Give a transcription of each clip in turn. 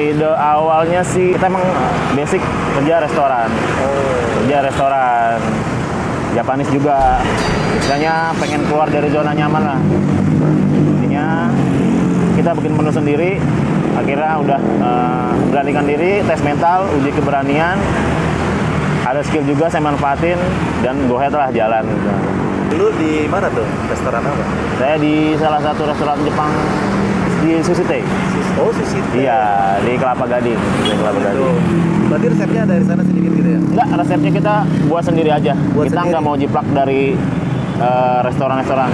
Ide awalnya sih kita emang basic kerja restoran. Kerja restoran. Japanese juga. Istilahnya pengen keluar dari zona nyaman lah. Intinya kita bikin menu sendiri. Akhirnya udah beranikan diri, tes mental, uji keberanian. Ada skill juga saya manfaatin dan go ahead lah jalan. Dulu di mana tuh? Restoran apa? Saya di salah satu restoran Jepang di Sushite. Oh, Sushite. Iya, di Kelapa Gading. Di Kelapa Gading. Berarti resepnya dari sana sedikit gitu ya? Enggak, resepnya kita buat sendiri aja. Kita sendiri? nggak mau jiplak dari restoran-restoran.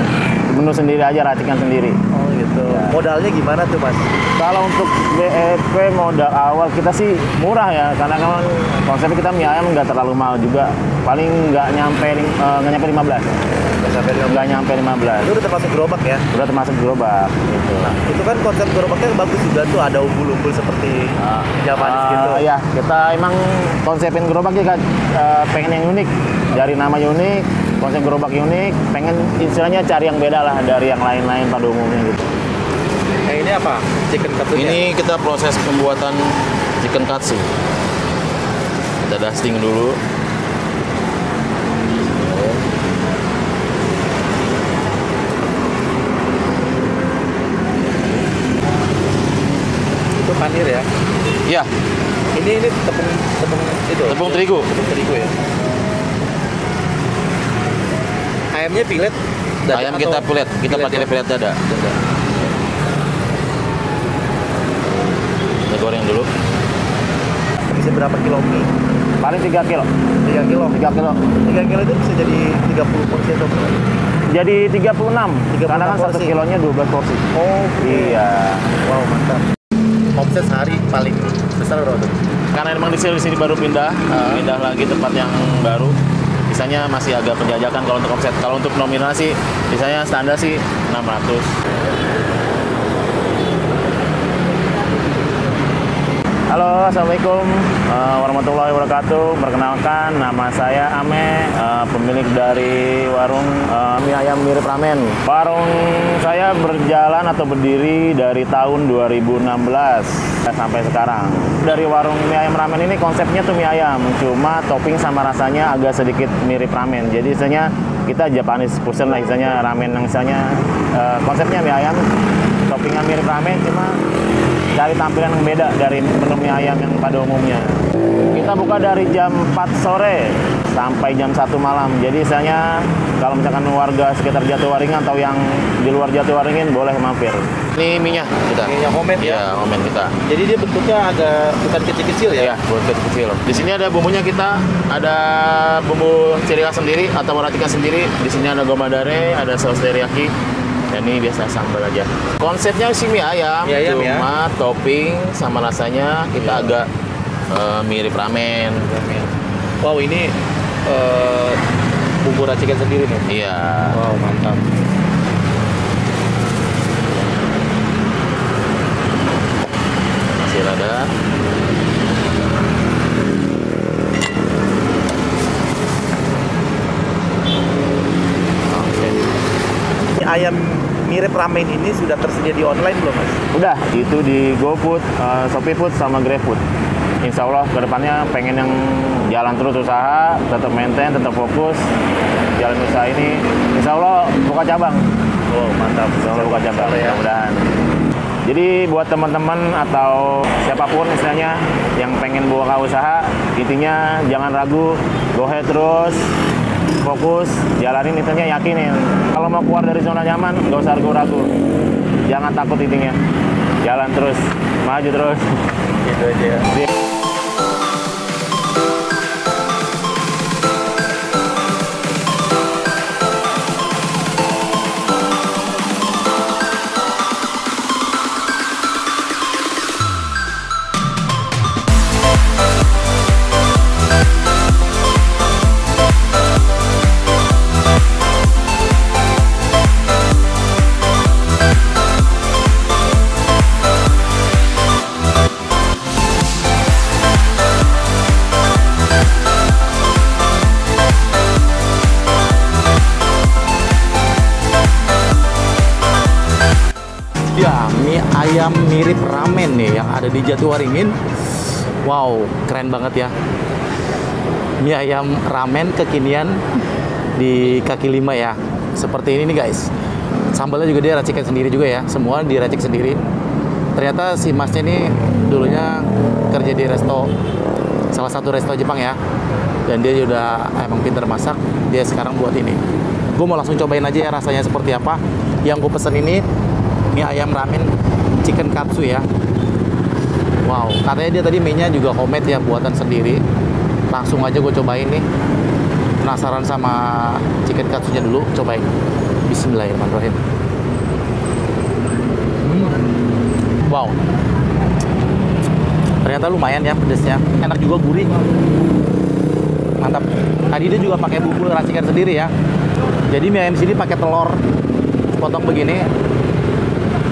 Menu sendiri aja, racikan sendiri. Oh gitu. Ya. Modalnya gimana tuh Mas? Kalau untuk BEP modal awal kita sih murah ya, karena kan konsepnya kita mie ayam nggak terlalu mahal juga. Paling nggak nyampe 15. Nggak nyampe 15. Itu udah termasuk gerobak ya? Udah termasuk gerobak gitu. Nah, itu kan konsep gerobaknya bagus juga tuh, ada umbul-umbul seperti Japanese gitu. Iya, kita emang konsepin gerobak kita pengen yang unik. Dari nama unik, konsep gerobak unik, pengen istilahnya cari yang beda lah dari yang lain-lain pada umumnya gitu. Ini apa? Chicken katsunya? Ini kita proses pembuatan chicken katsu. Kita dusting dulu. Itu panir ya? Ya, Ini tepung itu. tepung terigu. Tepung terigu ya. Ayamnya pilet. Ayam kita pilet, kita pakai pilet dada. Kita goreng dulu. Bisa berapa kilo mie? Paling 3 kilo. 3 kilo. 3 kilo. 3 kilo itu bisa jadi 30 porsi atau berapa? Jadi 36. 36 Karena kan 1 porsi. kilonya 12 porsi. Oh, Iya. wow mantap. Omset sehari paling besar berapa tuh? Karena memang di sini baru pindah lagi tempat yang baru. Biasanya masih agak penjajakan kalau untuk omset. Kalau untuk nominal sih, biasanya standar sih 600. Halo, assalamualaikum warahmatullahi wabarakatuh. Perkenalkan, nama saya Ame, pemilik dari warung mie ayam mirip ramen. Warung saya berjalan atau berdiri dari tahun 2016 sampai sekarang. Dari warung mie ayam ramen ini konsepnya tuh mie ayam, cuma topping sama rasanya agak sedikit mirip ramen. Jadi istilahnya kita Japanese fusion lah, istilahnya ramen yang istilahnya konsepnya mie ayam, toppingnya mirip ramen, cuma dari tampilan yang beda dari menu mie ayam yang pada umumnya. Kita buka dari jam 4 sore sampai jam 1 malam. Jadi misalnya kalau misalkan warga sekitar Jatiwaringin atau yang di luar Jatiwaringin boleh mampir. Ini minyak kita. Minyak homemade ya? Ya, homemade kita. Jadi dia bentuknya agak bukan kecil-kecil ya? Ya, buat kecil. Di sini ada bumbunya kita, ada bumbu ciri khas sendiri atau racikan sendiri. Di sini ada gomadare, ada saus teriyaki. Dan ini biasa sambal aja. Konsepnya sih mie ayam, cuma topping sama rasanya kita agak mirip ramen. Wow, ini bumbu racikan sendiri nih? Iya. Wow, mantap. Masih ada. Ayam mirip ramen ini sudah tersedia di online belum Mas? Udah, itu di GoFood, ShopeeFood, sama GrabFood. Insya Allah kedepannya pengen yang jalan terus usaha, tetap maintain, tetap fokus jalan usaha ini. Insya Allah buka cabang. Oh mantap. Insya Allah buka cabang, ya. mudah-mudahan. Jadi buat teman-teman atau siapapun istilahnya yang pengen buka usaha, intinya jangan ragu, go ahead terus, fokus, jalanin, intinya yakinin. Kalau mau keluar dari zona nyaman, nggak usah ragu-ragu. Jangan takut intinya. Jalan terus, maju terus. Gitu aja ya. mie ayam mirip ramen nih yang ada di Jatiwaringin. Wow, keren banget ya. Mie ayam ramen kekinian di kaki lima ya. Seperti ini nih guys. Sambalnya juga dia racikan sendiri juga ya. Semua diracik sendiri. Ternyata si masnya ini dulunya kerja di salah satu resto Jepang ya. Dan dia udah emang pinter masak. Dia sekarang buat ini. Gue mau langsung cobain aja ya rasanya seperti apa. Yang gue pesen ini mie ayam ramen chicken katsu ya. Wow, katanya dia tadi mie-nya juga homemade ya, buatan sendiri. Langsung aja gue cobain nih. Penasaran sama chicken katsunya dulu, cobain. Bismillahirrahmanirrahim. Wow. Ternyata lumayan ya pedesnya. Enak juga, gurih. Mantap. Tadi dia juga pakai bumbu racikan sendiri ya. Jadi mie ayam sini pakai telur potong begini.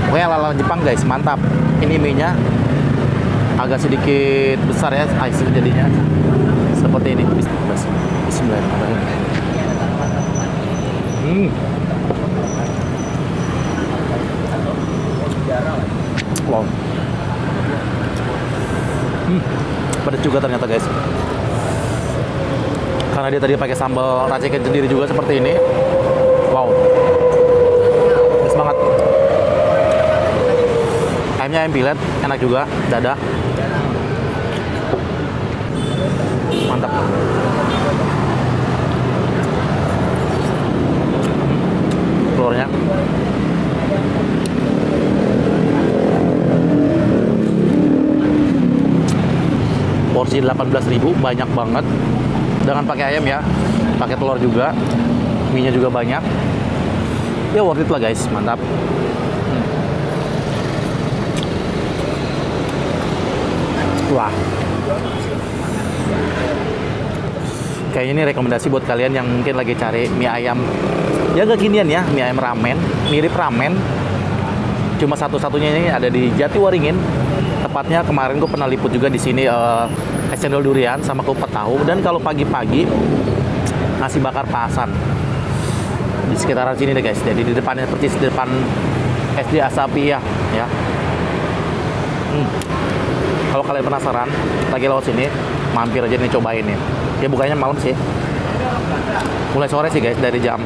Pokoknya ala-ala Jepang guys, mantap. Ini mie-nya agak sedikit besar ya, icing jadinya. Seperti ini. Bismillahirrahmanirrahim. Wow. Pedas juga ternyata guys. Karena dia tadi pakai sambal racikan sendiri juga seperti ini. Wow. Pedas banget. Ayamnya ayam pilet, enak juga, dada. Mantap. Telurnya. Porsi 18.000, banyak banget. Jangan pakai ayam ya, pakai telur juga. Mie-nya juga banyak. Ya worth it lah guys, mantap. Wah. Kayaknya ini rekomendasi buat kalian yang mungkin lagi cari mie ayam. Ya kekinian ya, mie ayam ramen, mirip ramen. Cuma satu-satunya ini ada di Jatiwaringin. Tepatnya kemarin gue pernah liput juga di sini es cendol durian sama kupat tahu. Dan kalau pagi-pagi nasi bakar pasan di sekitaran sini deh guys. Jadi di depannya persis di depan SD Asapia ya. Kalau kalian penasaran lagi lewat sini, mampir aja nih, cobain nih. Ya bukanya malam sih. Mulai sore sih guys, dari jam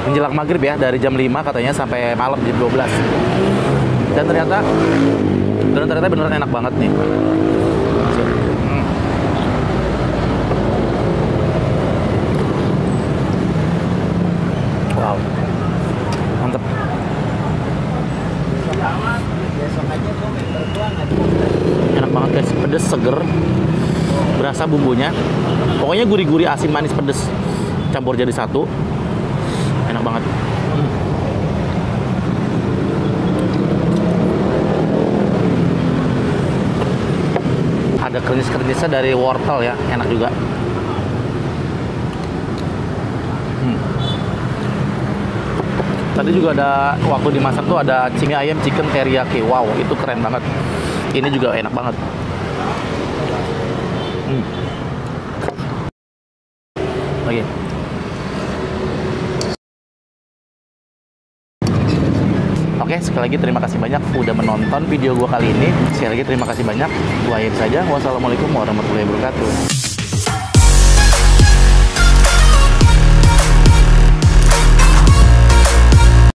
menjelang maghrib ya, dari jam 5 katanya sampai malam jam 12. Dan ternyata beneran enak banget nih. Wow, mantep. Enak banget guys, pedes, seger, berasa bumbunya. Pokoknya gurih-gurih, asin, manis, pedes campur jadi satu. Enak banget. Ada kernis-kernisnya dari wortel ya, enak juga. Tadi juga ada, waktu dimasak tuh ada cimi ayam chicken teriyaki. Wow, itu keren banget. Ini juga enak banget. Oke. Oke, sekali lagi terima kasih banyak udah menonton video gua kali ini. Sekali lagi terima kasih banyak. Gua akhir saja. Wassalamualaikum warahmatullahi wabarakatuh.